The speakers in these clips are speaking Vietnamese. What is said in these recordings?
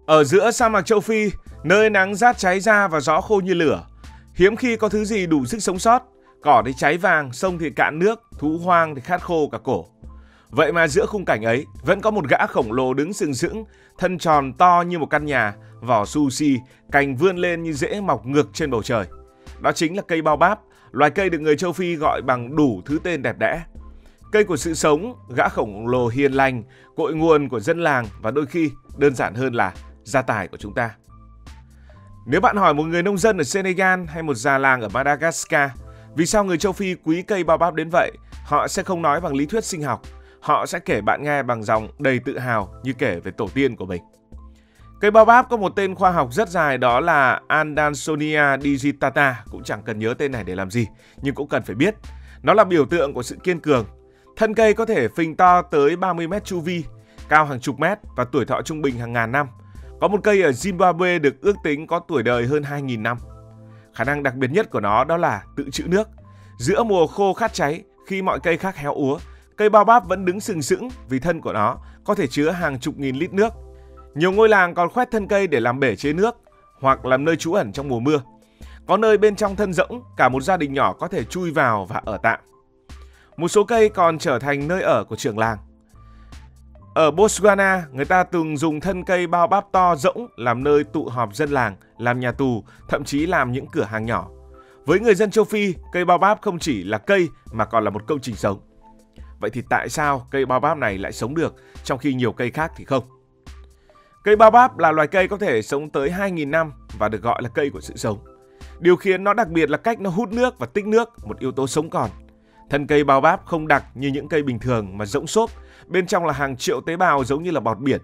Ở giữa sa mạc châu Phi, nơi nắng rát cháy ra và gió khô như lửa, hiếm khi có thứ gì đủ sức sống sót. Cỏ thì cháy vàng, sông thì cạn nước, thú hoang thì khát khô cả cổ. Vậy mà giữa khung cảnh ấy, vẫn có một gã khổng lồ đứng sừng sững, thân tròn to như một căn nhà, vỏ xù xì, cành vươn lên như rễ mọc ngược trên bầu trời. Đó chính là cây Baobab, loài cây được người châu Phi gọi bằng đủ thứ tên đẹp đẽ. Cây của sự sống, gã khổng lồ hiền lành, cội nguồn của dân làng và đôi khi đơn giản hơn là gia tài của chúng ta. Nếu bạn hỏi một người nông dân ở Senegal hay một già làng ở Madagascar vì sao người châu Phi quý cây Baobab đến vậy, họ sẽ không nói bằng lý thuyết sinh học. Họ sẽ kể bạn nghe bằng giọng đầy tự hào như kể về tổ tiên của mình. Cây Baobab có một tên khoa học rất dài, đó là Andansonia digitata. Cũng chẳng cần nhớ tên này để làm gì, nhưng cũng cần phải biết. Nó là biểu tượng của sự kiên cường. Thân cây có thể phình to tới 30 mét chu vi, cao hàng chục mét và tuổi thọ trung bình hàng ngàn năm. Có một cây ở Zimbabwe được ước tính có tuổi đời hơn 2.000 năm. Khả năng đặc biệt nhất của nó đó là tự trữ nước. Giữa mùa khô khát cháy, khi mọi cây khác héo úa, cây Baobab vẫn đứng sừng sững vì thân của nó có thể chứa hàng chục nghìn lít nước. Nhiều ngôi làng còn khoét thân cây để làm bể chế nước hoặc làm nơi trú ẩn trong mùa mưa. Có nơi bên trong thân rỗng, cả một gia đình nhỏ có thể chui vào và ở tạm. Một số cây còn trở thành nơi ở của trưởng làng. Ở Botswana, người ta từng dùng thân cây Baobab to rỗng làm nơi tụ họp dân làng, làm nhà tù, thậm chí làm những cửa hàng nhỏ. Với người dân châu Phi, cây Baobab không chỉ là cây mà còn là một công trình sống. Vậy thì tại sao cây Baobab này lại sống được trong khi nhiều cây khác thì không? Cây Baobab là loài cây có thể sống tới 2.000 năm và được gọi là cây của sự sống. Điều khiến nó đặc biệt là cách nó hút nước và tích nước, một yếu tố sống còn. Thân cây Baobab không đặc như những cây bình thường mà rỗng xốp, bên trong là hàng triệu tế bào giống như là bọt biển.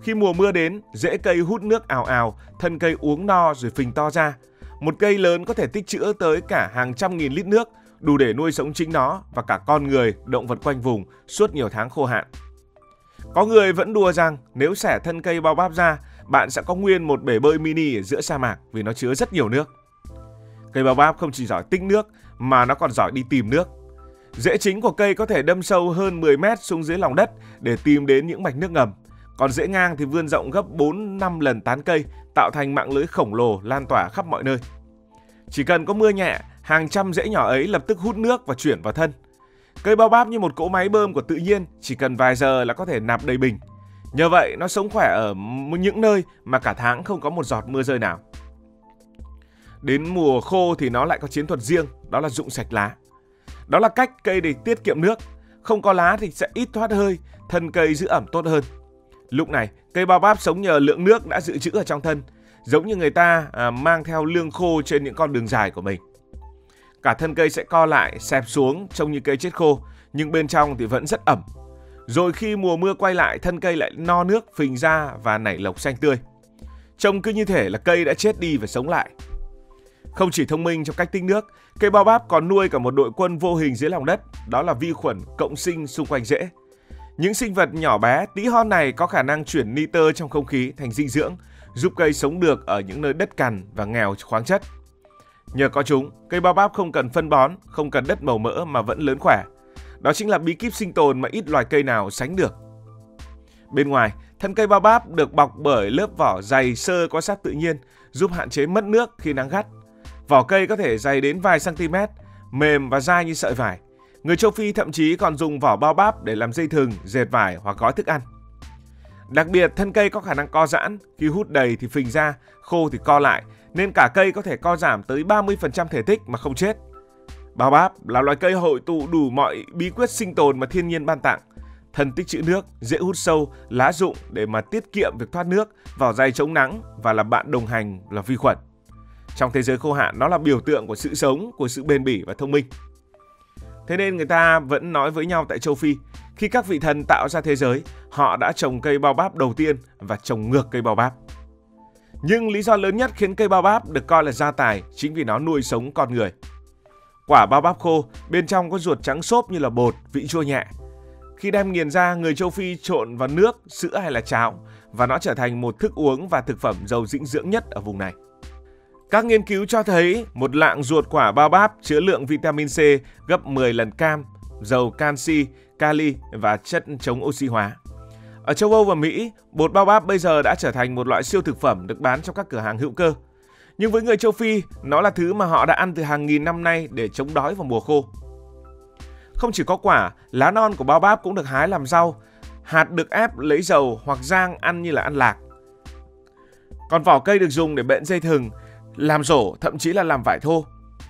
Khi mùa mưa đến, rễ cây hút nước ào ào, thân cây uống no rồi phình to ra. Một cây lớn có thể tích trữ tới cả hàng trăm nghìn lít nước, đủ để nuôi sống chính nó và cả con người, động vật quanh vùng suốt nhiều tháng khô hạn. Có người vẫn đùa rằng nếu xẻ thân cây Baobab ra, bạn sẽ có nguyên một bể bơi mini ở giữa sa mạc vì nó chứa rất nhiều nước. Cây Baobab không chỉ giỏi tích nước mà nó còn giỏi đi tìm nước. Rễ chính của cây có thể đâm sâu hơn 10 mét xuống dưới lòng đất để tìm đến những mạch nước ngầm. Còn rễ ngang thì vươn rộng gấp 4-5 lần tán cây, tạo thành mạng lưới khổng lồ lan tỏa khắp mọi nơi. Chỉ cần có mưa nhẹ, hàng trăm rễ nhỏ ấy lập tức hút nước và chuyển vào thân. Cây Baobab như một cỗ máy bơm của tự nhiên, chỉ cần vài giờ là có thể nạp đầy bình. Nhờ vậy, nó sống khỏe ở những nơi mà cả tháng không có một giọt mưa rơi nào. Đến mùa khô thì nó lại có chiến thuật riêng, đó là rụng sạch lá. Đó là cách cây để tiết kiệm nước. Không có lá thì sẽ ít thoát hơi, thân cây giữ ẩm tốt hơn. Lúc này, cây Baobab sống nhờ lượng nước đã dự trữ ở trong thân, giống như người ta mang theo lương khô trên những con đường dài của mình. Cả thân cây sẽ co lại, xẹp xuống trông như cây chết khô, nhưng bên trong thì vẫn rất ẩm. Rồi khi mùa mưa quay lại, thân cây lại no nước, phình ra và nảy lộc xanh tươi. Trông cứ như thể là cây đã chết đi và sống lại. Không chỉ thông minh trong cách tích nước, cây Baobab còn nuôi cả một đội quân vô hình dưới lòng đất, đó là vi khuẩn cộng sinh xung quanh rễ. Những sinh vật nhỏ bé, tí hon này có khả năng chuyển nitơ trong không khí thành dinh dưỡng, giúp cây sống được ở những nơi đất cằn và nghèo khoáng chất. Nhờ có chúng, cây Baobab không cần phân bón, không cần đất màu mỡ mà vẫn lớn khỏe. Đó chính là bí kíp sinh tồn mà ít loài cây nào sánh được. Bên ngoài, thân cây Baobab được bọc bởi lớp vỏ dày xơ có sát tự nhiên, giúp hạn chế mất nước khi nắng gắt. Vỏ cây có thể dày đến vài cm, mềm và dai như sợi vải. Người châu Phi thậm chí còn dùng vỏ Baobab để làm dây thừng, dệt vải hoặc gói thức ăn. Đặc biệt, thân cây có khả năng co giãn, khi hút đầy thì phình ra, khô thì co lại, nên cả cây có thể co giảm tới 30% thể tích mà không chết. Baobab là loài cây hội tụ đủ mọi bí quyết sinh tồn mà thiên nhiên ban tặng. Thân tích trữ nước, dễ hút sâu, lá rụng để mà tiết kiệm việc thoát nước, vỏ dày chống nắng và là bạn đồng hành là vi khuẩn. Trong thế giới khô hạn, nó là biểu tượng của sự sống, của sự bền bỉ và thông minh. Thế nên người ta vẫn nói với nhau tại châu Phi, khi các vị thần tạo ra thế giới, họ đã trồng cây Baobab đầu tiên và trồng ngược cây Baobab. Nhưng lý do lớn nhất khiến cây Baobab được coi là gia tài chính vì nó nuôi sống con người. Quả Baobab khô, bên trong có ruột trắng xốp như là bột, vị chua nhẹ. Khi đem nghiền ra, người châu Phi trộn vào nước, sữa hay là cháo và nó trở thành một thức uống và thực phẩm giàu dinh dưỡng nhất ở vùng này. Các nghiên cứu cho thấy một lạng ruột quả Baobab chứa lượng vitamin C gấp 10 lần cam, giàu canxi, kali và chất chống oxy hóa. Ở châu Âu và Mỹ, bột baobab bây giờ đã trở thành một loại siêu thực phẩm được bán trong các cửa hàng hữu cơ. Nhưng với người châu Phi, nó là thứ mà họ đã ăn từ hàng nghìn năm nay để chống đói vào mùa khô. Không chỉ có quả, lá non của baobab cũng được hái làm rau, hạt được ép lấy dầu hoặc rang ăn như là ăn lạc. Còn vỏ cây được dùng để bện dây thừng, làm rổ, thậm chí là làm vải thô.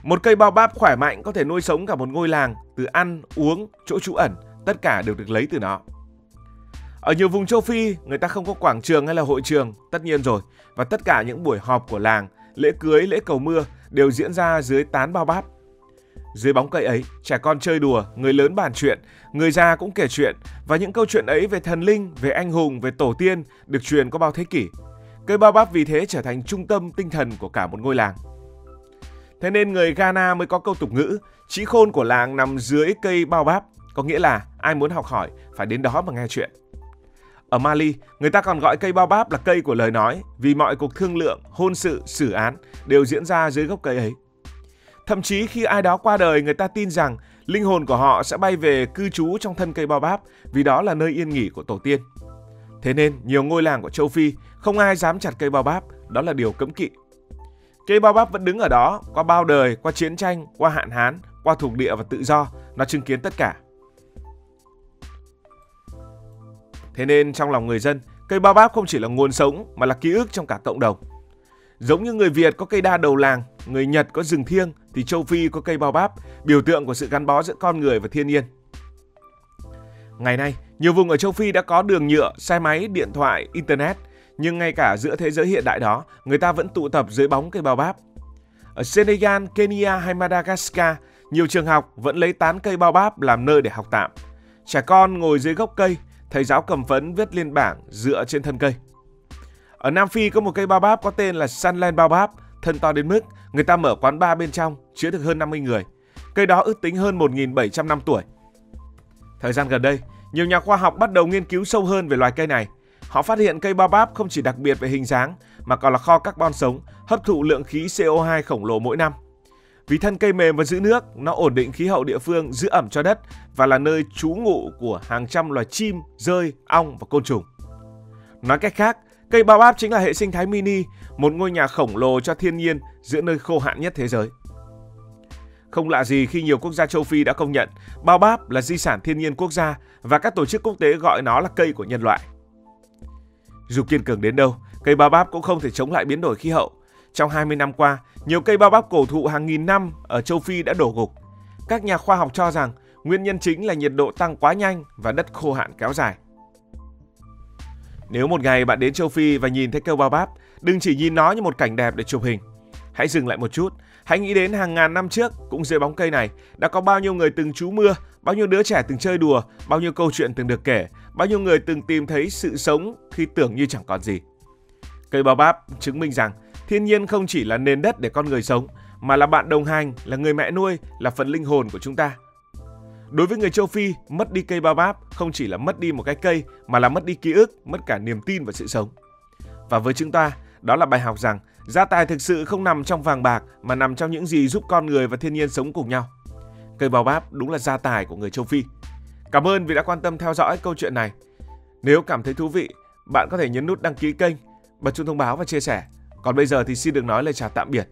Một cây baobab khỏe mạnh có thể nuôi sống cả một ngôi làng, từ ăn, uống, chỗ trú ẩn, tất cả đều được lấy từ nó. Ở nhiều vùng châu Phi, người ta không có quảng trường hay là hội trường, tất nhiên rồi, và tất cả những buổi họp của làng, lễ cưới, lễ cầu mưa đều diễn ra dưới tán baobab. Dưới bóng cây ấy, trẻ con chơi đùa, người lớn bàn chuyện, người già cũng kể chuyện, và những câu chuyện ấy về thần linh, về anh hùng, về tổ tiên được truyền qua bao thế kỷ. Cây baobab vì thế trở thành trung tâm tinh thần của cả một ngôi làng. Thế nên người Ghana mới có câu tục ngữ, trĩ khôn của làng nằm dưới cây baobab, có nghĩa là ai muốn học hỏi phải đến đó mà nghe chuyện. Ở Mali, người ta còn gọi cây baobab là cây của lời nói vì mọi cuộc thương lượng, hôn sự, xử án đều diễn ra dưới gốc cây ấy. Thậm chí khi ai đó qua đời, người ta tin rằng linh hồn của họ sẽ bay về cư trú trong thân cây baobab vì đó là nơi yên nghỉ của tổ tiên. Thế nên nhiều ngôi làng của châu Phi không ai dám chặt cây baobab, đó là điều cấm kỵ. Cây baobab vẫn đứng ở đó qua bao đời, qua chiến tranh, qua hạn hán, qua thuộc địa và tự do, nó chứng kiến tất cả. Thế nên trong lòng người dân, cây baobab không chỉ là nguồn sống mà là ký ức trong cả cộng đồng. Giống như người Việt có cây đa đầu làng, người Nhật có rừng thiêng, thì châu Phi có cây baobab, biểu tượng của sự gắn bó giữa con người và thiên nhiên. Ngày nay, nhiều vùng ở châu Phi đã có đường nhựa, xe máy, điện thoại, internet, nhưng ngay cả giữa thế giới hiện đại đó, người ta vẫn tụ tập dưới bóng cây baobab. Ở Senegal, Kenya hay Madagascar, nhiều trường học vẫn lấy tán cây baobab làm nơi để học tạm. Trẻ con ngồi dưới gốc cây, thầy giáo cầm phấn viết lên bảng dựa trên thân cây. Ở Nam Phi có một cây baobab có tên là Sunland baobab, thân to đến mức người ta mở quán bar bên trong, chứa được hơn 50 người. Cây đó ước tính hơn 1.700 năm tuổi. Thời gian gần đây, nhiều nhà khoa học bắt đầu nghiên cứu sâu hơn về loài cây này. Họ phát hiện cây baobab không chỉ đặc biệt về hình dáng mà còn là kho carbon sống, hấp thụ lượng khí CO2 khổng lồ mỗi năm. Vì thân cây mềm và giữ nước, nó ổn định khí hậu địa phương, giữ ẩm cho đất và là nơi trú ngụ của hàng trăm loài chim, dơi, ong và côn trùng. Nói cách khác, cây baobab chính là hệ sinh thái mini, một ngôi nhà khổng lồ cho thiên nhiên giữa nơi khô hạn nhất thế giới. Không lạ gì khi nhiều quốc gia châu Phi đã công nhận baobab là di sản thiên nhiên quốc gia và các tổ chức quốc tế gọi nó là cây của nhân loại. Dù kiên cường đến đâu, cây baobab cũng không thể chống lại biến đổi khí hậu. Trong 20 năm qua, nhiều cây baobab cổ thụ hàng nghìn năm ở châu Phi đã đổ gục. Các nhà khoa học cho rằng nguyên nhân chính là nhiệt độ tăng quá nhanh và đất khô hạn kéo dài. Nếu một ngày bạn đến châu Phi và nhìn thấy cây baobab, đừng chỉ nhìn nó như một cảnh đẹp để chụp hình. Hãy dừng lại một chút, hãy nghĩ đến hàng ngàn năm trước, cũng dưới bóng cây này, đã có bao nhiêu người từng trú mưa, bao nhiêu đứa trẻ từng chơi đùa, bao nhiêu câu chuyện từng được kể, bao nhiêu người từng tìm thấy sự sống khi tưởng như chẳng còn gì. Cây baobab chứng minh rằng thiên nhiên không chỉ là nền đất để con người sống, mà là bạn đồng hành, là người mẹ nuôi, là phần linh hồn của chúng ta. Đối với người châu Phi, mất đi cây baobab không chỉ là mất đi một cái cây, mà là mất đi ký ức, mất cả niềm tin vào sự sống. Và với chúng ta, đó là bài học rằng gia tài thực sự không nằm trong vàng bạc, mà nằm trong những gì giúp con người và thiên nhiên sống cùng nhau. Cây baobab đúng là gia tài của người châu Phi. Cảm ơn vì đã quan tâm theo dõi câu chuyện này. Nếu cảm thấy thú vị, bạn có thể nhấn nút đăng ký kênh, bật chuông thông báo và chia sẻ. Còn bây giờ thì xin được nói lời chào tạm biệt.